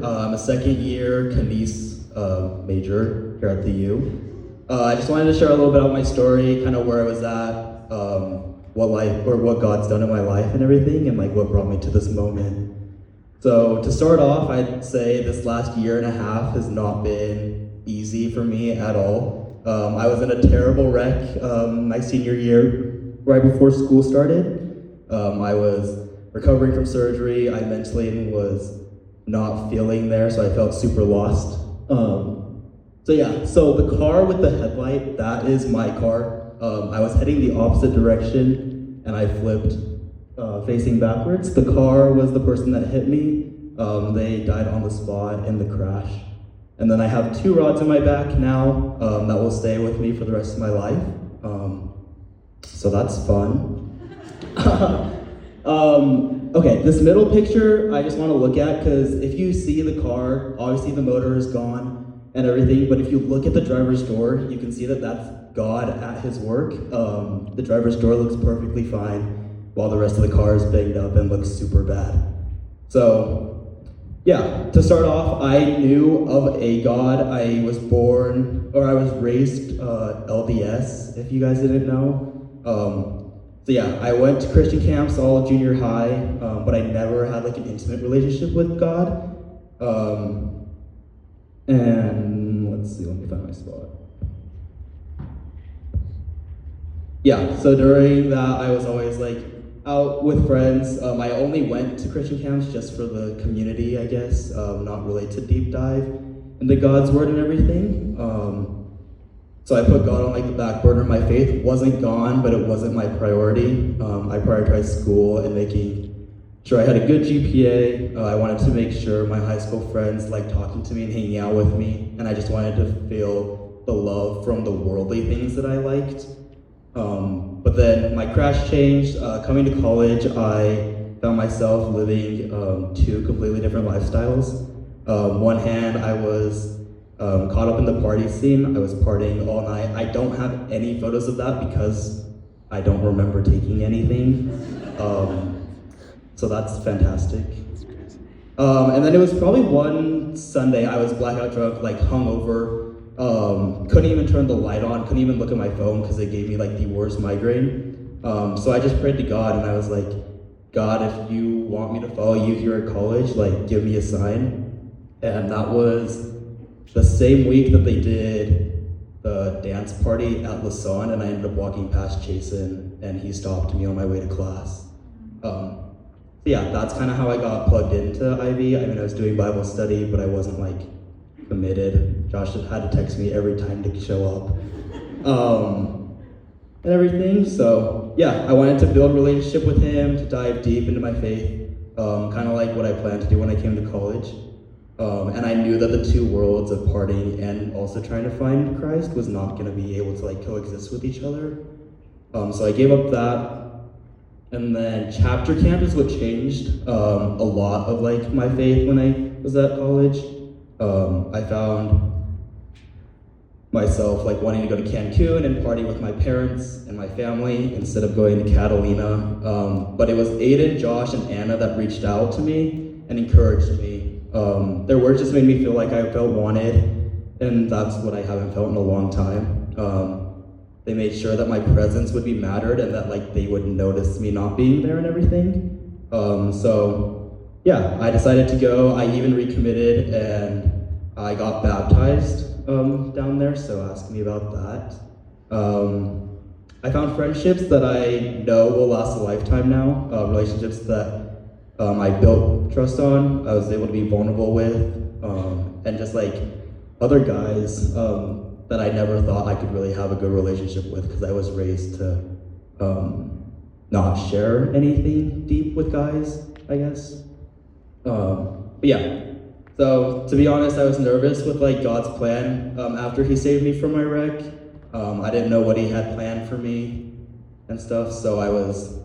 I'm a second year Kines major here at the U. I just wanted to share a little bit about my story, kind of where I was at, what God's done in my life and everything, and like what brought me to this moment. So to start off, I'd say this last year and a half has not been easy for me at all. I was in a terrible wreck my senior year, right before school started. I was recovering from surgery. I mentally was not feeling there, so I felt super lost. So the car with the headlight, that is my car. I was heading the opposite direction and I flipped facing backwards. The car was the person that hit me. They died on the spot in the crash. And then I have 2 rods in my back now that will stay with me for the rest of my life. So that's fun. Okay, this middle picture I just want to look at because if you see the car, obviously the motor is gone and everything, but if you look at the driver's door, you can see that that's God at his work. The driver's door looks perfectly fine while the rest of the car is banged up and looks super bad. So, yeah, to start off, I knew of a God. I was raised LDS, if you guys didn't know. So yeah, I went to Christian camps all junior high, but I never had like an intimate relationship with God. And let's see, let me find my spot. Yeah, so during that, I was always like out with friends. I only went to Christian camps just for the community, I guess, not really to deep dive into God's word and everything. So I put God on like the back burner. My faith wasn't gone, but it wasn't my priority. I prioritized school and making sure I had a good GPA. I wanted to make sure my high school friends liked talking to me and hanging out with me, and I just wanted to feel the love from the worldly things that I liked. But then my crash changed. Coming to college, I found myself living 2 completely different lifestyles. One hand, I was caught up in the party scene. I was partying all night. I don't have any photos of that because I don't remember taking anything. So that's fantastic. And then it was probably one Sunday, I was blackout drunk, like hungover. Couldn't even turn the light on, couldn't even look at my phone because it gave me like the worst migraine. So I just prayed to God and I was like, God, if you want me to follow you here at college, like give me a sign. And that was the same week that they did the dance party at Lasan, and I ended up walking past Jason and he stopped me on my way to class. So yeah, that's kind of how I got plugged into Ivy. I mean, I was doing Bible study, but I wasn't like committed. Josh had to text me every time to show up. And everything, so yeah, I wanted to build a relationship with him, to dive deep into my faith, kind of like what I planned to do when I came to college. And I knew that the 2 worlds of partying and also trying to find Christ was not going to be able to like coexist with each other. So I gave up that. And then chapter camp is what changed a lot of like my faith when I was at college. I found myself like wanting to go to Cancun and party with my parents and my family instead of going to Catalina. But it was Aiden, Josh, and Anna that reached out to me and encouraged me. Their words just made me feel like I felt wanted, and that's what I haven't felt in a long time. They made sure that my presence would be mattered and that like they would notice me not being there and everything. So yeah, I decided to go. I even recommitted and I got baptized down there, so ask me about that. I found friendships that I know will last a lifetime now, relationships that I built trust on, I was able to be vulnerable with, and just like other guys that I never thought I could really have a good relationship with because I was raised to not share anything deep with guys, I guess. But yeah, so to be honest, I was nervous with like God's plan after he saved me from my wreck. I didn't know what he had planned for me and stuff, so I was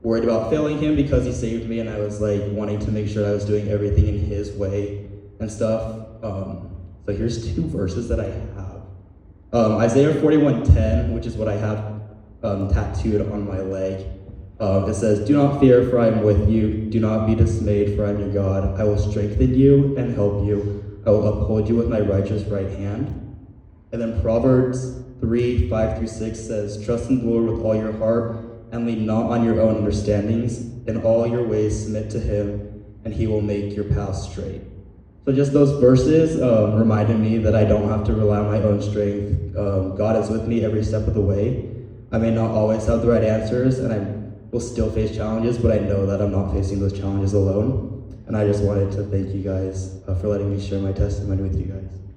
worried about failing him because he saved me, and I was like wanting to make sure I was doing everything in his way and stuff. So here's 2 verses that I have. Isaiah 41:10, which is what I have tattooed on my leg. It says, "Do not fear, for I am with you. Do not be dismayed, for I am your God. I will strengthen you and help you. I will uphold you with my righteous right hand." And then Proverbs 3:5-6 says, "Trust in the Lord with all your heart, and lean not on your own understandings. In all your ways submit to him, and he will make your path straight." So just those verses reminded me that I don't have to rely on my own strength. God is with me every step of the way. I may not always have the right answers, and I will still face challenges, but I know that I'm not facing those challenges alone. And I just wanted to thank you guys for letting me share my testimony with you guys.